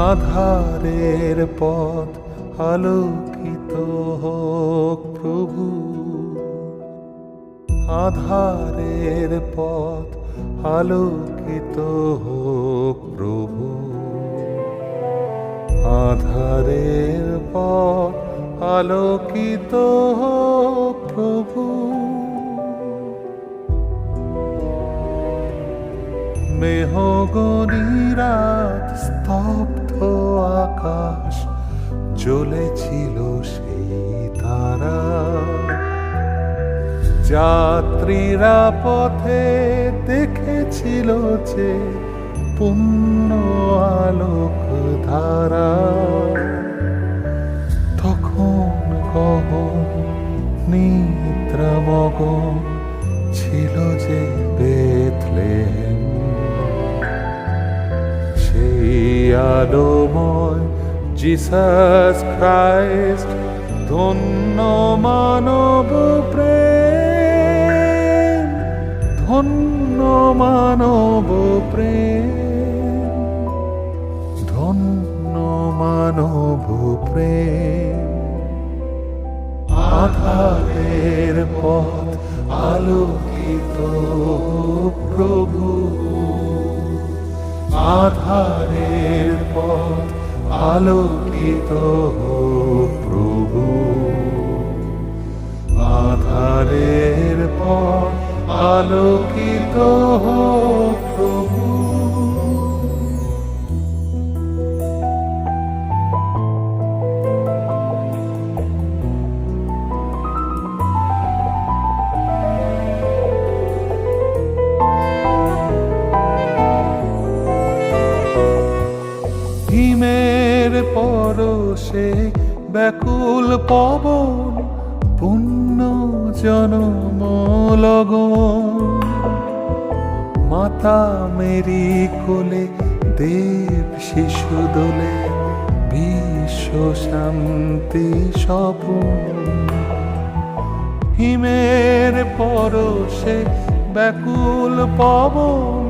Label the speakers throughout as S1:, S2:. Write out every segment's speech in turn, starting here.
S1: আধারের পথ আলোকিত হোক প্রভু, আধারের পথ আলোকিত হোক প্রভু, আধারের পথ আলোকিত হোক প্রভু। মেহগনি রাত, স্তব্ধ আকাশ, জ্বলেছিল সেই তারা। যাত্রীরা পথে দেখেছিল যে পূর্ণ আলোক ধারা। তখন গহন নিদ্রামগ্ন ছিল যে বেথলেহেম। সেই আলোময় জিসাস খ্রাইস্ট, ধন্য মানব প্রেম, ধন্য মানব প্রেম, ধন্য মানব প্রেম। আধারের পথ আলোকিত প্রভু, আধারের পথ আলোকিত প্রভু, আধারের পথ আলোকিত প্রভু। হিমের পরশে ব্যাকুল পবন, পুণ্য জনম লগন। মাতা মেরি কোলে দেব শিশু দোলে, বিশ্ব শান্তি স্বপন। হিমের পরশে ব্যাকুল পবন,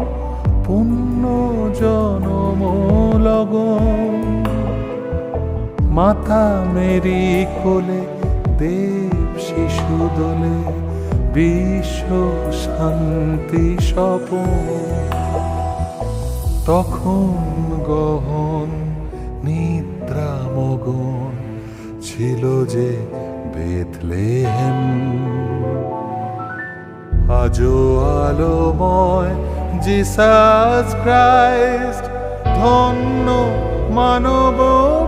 S1: পুণ্য জনম লগন। মাতা মেরি কোলে দেব শিশু দোলে, বিশ্ব শান্তি স্বপন। তখন গহন নিদ্রামগ্ন ছিল যে বেথলেহেম। আজো আলোময় জিসাস খ্রাইস্ট, ধন্য মানব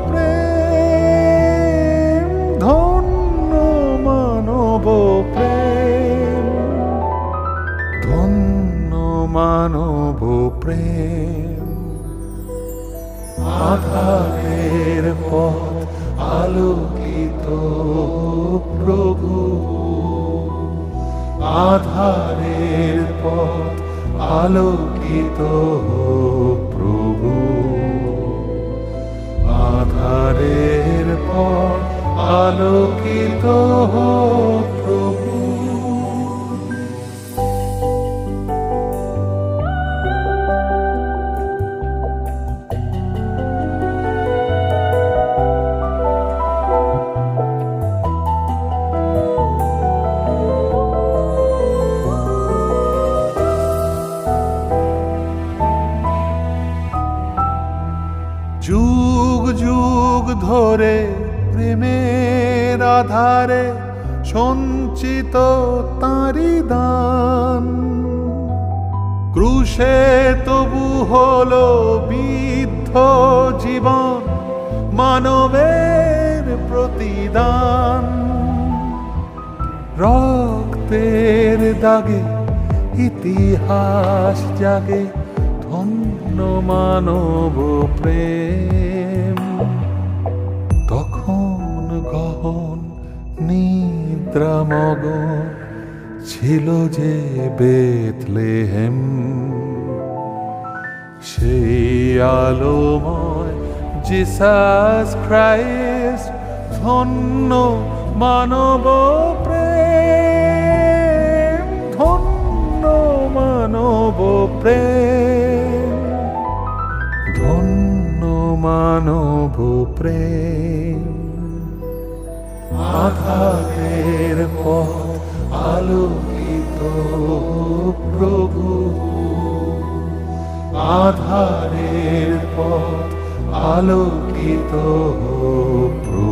S1: প্রেম, ধন্য মানব প্রেম, ধন্য মানব প্রেম। আধারের পথ আলোকিত প্রভু, আধারের পথ আলোকিত প্রভু, আধারের পথ আলোকিত প্রভু। যুগ যুগ ধরে প্রেমের আধারে সঞ্চিত তাঁরি দান, ক্রুশে তবু হলো বিদ্ধ জীবন, মানবের প্রতিদান। রক্তের দাগে ইতিহাস জাগে, ধন্য মানব প্রেম। তখন গহন নিদ্রামগ্ন ছিল যে বেথলেহেম। সেই আলোময় জিসাস খ্রাইস্ট, ধন্য মানব প্রেম, ধন্য মানব প্রেম, ধন্য মানব প্রেম আধারের পথ আলোকিত প্রভু আধারের পথ আলোকিত প্রভু